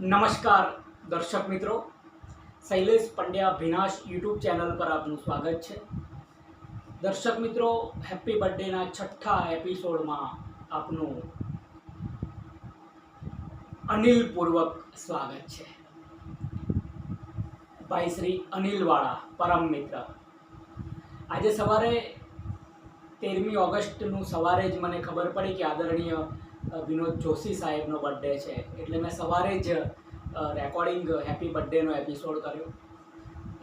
नमस्कार दर्शक मित्रों, शैलेष पंड्या भीनाश यूट्यूब चैनल पर आपનું સ્વાગત છે। દર્શક મિત્રો, હેપી બર્થડેના છઠ્ઠા એપિસોડમાં આપનું અનિલપૂર્વક સ્વાગત છે। ભાઈ શ્રી અનિલવાળા પરમ મિત્ર આજે સવારે 13મી ઓગસ્ટનું સવારે જ મને ખબર પડી કે આદરણીય વિનોદ જોશી સાહેબનો બર્થડે છે, એટલે મેં સવારે જ રેકોર્ડિંગ હેપી બર્થડેનો એપિસોડ કર્યો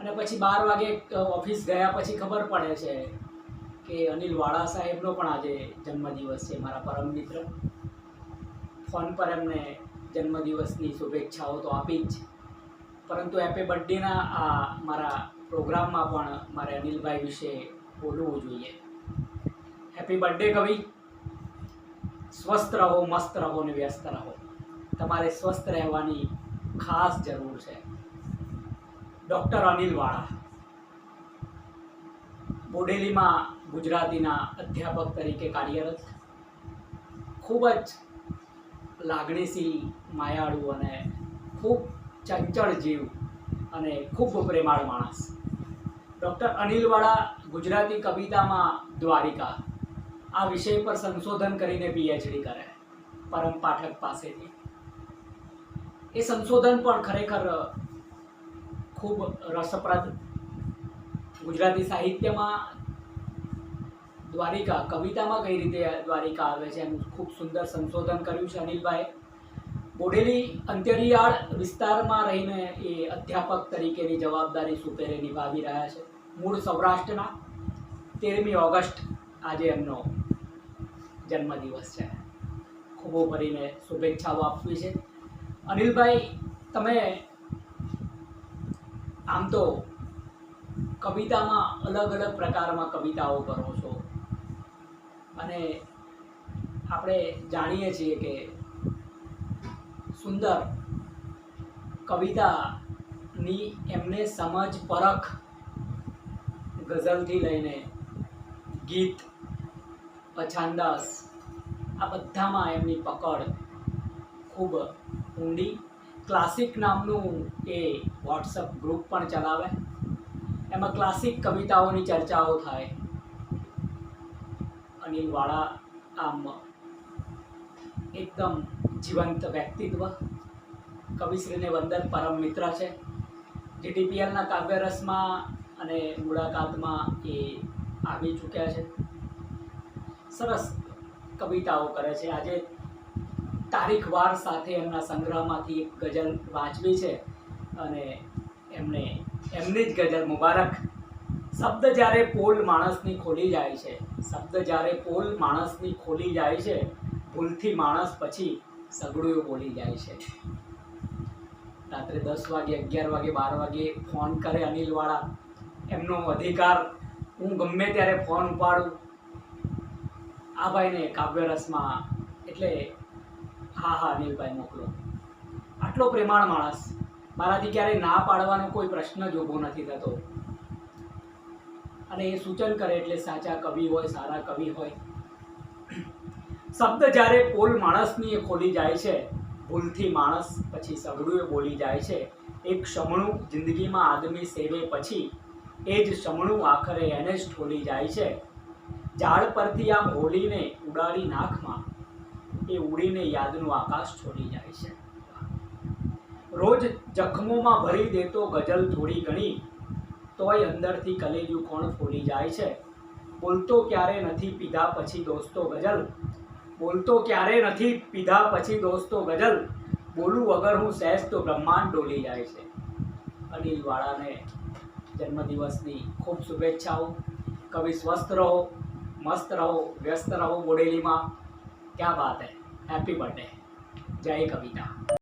અને પછી 12 વાગે ઓફિસ ગયા પછી ખબર પડે છે કે અનિલવાળા સાહેબનો પણ આજે જન્મદિવસ છે। મારા પરમ મિત્ર ફોન પર એમને જન્મદિવસની શુભેચ્છાઓ તો આપી જ, પરંતુ હેપી બર્થડેના આ મારા પ્રોગ્રામમાં પણ મારે અનિલભાઈ વિશે બોલવું જોઈએ। હેપી બર્થડે કવિ, સ્વસ્થ રહો, મસ્ત રહો ને વ્યસ્ત રહો। તમારે સ્વસ્થ રહેવાની ખાસ જરૂર છે। ડૉક્ટર અનિલવાળા બોડેલીમાં ગુજરાતીના અધ્યાપક તરીકે કાર્યરત, ખૂબ જ લાગણીશીલ, માયાળુ અને ખૂબ ચંચળ જીવ અને ખૂબ પ્રેમાળ માણસ। ડૉક્ટર અનિલવાળા ગુજરાતી કવિતામાં દ્વારિકા આ વિષય પર સંશોધન કરીને પીએચડી કરે પરમ પાઠક પાસેથી। એ સંશોધન પણ ખરેખર ખૂબ રસપ્રદ। ગુજરાતી સાહિત્યમાં દ્વારિકા કવિતામાં કઈ રીતે દ્વારિકા આવે છે એનું ખૂબ સુંદર સંશોધન કર્યું છે અનિલભાઈએ। બોડેલી અંતરિયાળ વિસ્તારમાં રહીને એ અધ્યાપક તરીકેની જવાબદારી સુપેરે નિભાવી રહ્યા છે। મૂળ સૌરાષ્ટ્રના 13મી ઓગસ્ટ આજે એમનો જન્મદિવસ છે। ખૂબ ભરીને શુભેચ્છાઓ આપવી છે। અનિલભાઈ, તમે આમ તો કવિતામાં અલગ અલગ પ્રકારમાં કવિતાઓ કરો છો અને આપણે જાણીએ છીએ કે સુંદર કવિતાની એમને સમજ પરખ ગઝલથી લઈને ગીત, છાંદસ, આ બધામાં એમની પકડ ખૂબ ઊંડી। ક્લાસિક નામનું એ વોટ્સઅપ ગ્રુપ પણ ચલાવે, એમાં ક્લાસિક કવિતાઓની ચર્ચાઓ થાય। અનિલવાળા આમ એકદમ જીવંત વ્યક્તિત્વ, કવિશ્રીને વંદન પરમ મિત્ર છે। જીટીપીએલના કાવ્યરસમાં અને મુલાકાતમાં એ આવી ચૂક્યા છે। સરસ કવિતાઓ કરે છે। આજે તારીખવાર સાથે એમના સંગ્રહમાંથી એક ગઝલ વાંચવી છે અને એમની જ ગઝલ મુબારક। શબ્દ જ્યારે પોલ માણસની ખોલી જાય છે, શબ્દ જ્યારે પોલ માણસની ખોલી જાય છે, ભૂલથી માણસ પછી સગડું બોલી જાય છે। રાત્રે 10 વાગે, 11 વાગે, 12 વાગે ફોન કરે અનિલવાળા, એમનો અધિકાર, હું ગમે ત્યારે ફોન ઉપાડું। આ ભાઈને કાવ્યરસમાં એટલે હા અનિલભાઈ મોકલો। આટલો પ્રેમાળ માણસ, મારાથી ક્યારેય ના પાડવાનો કોઈ પ્રશ્ન જ ઊભો નથી થતો અને એ સૂચન કરે એટલે સાચા કવિ હોય, સારા કવિ હોય। શબ્દ જ્યારે પોલ માણસની એ ખોલી જાય છે, ભૂલથી માણસ પછી સગડું બોલી જાય છે, એક શમણું જિંદગીમાં આદમી સેવે પછી એ જ શમણું આખરે એને જ ઠોલી જાય છે। ઝાડ પરથી આમ હોલીને ઉડાડી નાખમાં એ ઉડીને યાદનું આકાશ છોડી જાય છે। રોજ જખમોમાં ભરી દેતો ગઝલ થોડી ઘણી, તોય અંદરથી કલેજું કોણ ફોલી જાય છે। બોલતો ક્યારે નથી પીધા પછી દોસ્તો ગઝલ, બોલતો ક્યારે નથી પીધા પછી દોસ્તો ગઝલ, બોલું અગર હું સહેજ તો બ્રહ્માંડ ડોલી જાય છે। અનિલવાળાને જન્મદિવસની ખૂબ શુભેચ્છાઓ। કવિ સ્વસ્થ રહો, મસ્ત રહો, વ્યસ્ત રહો। બોડેલીમાં क्या बात है, हैप्पी बर्थडे, जय कविता।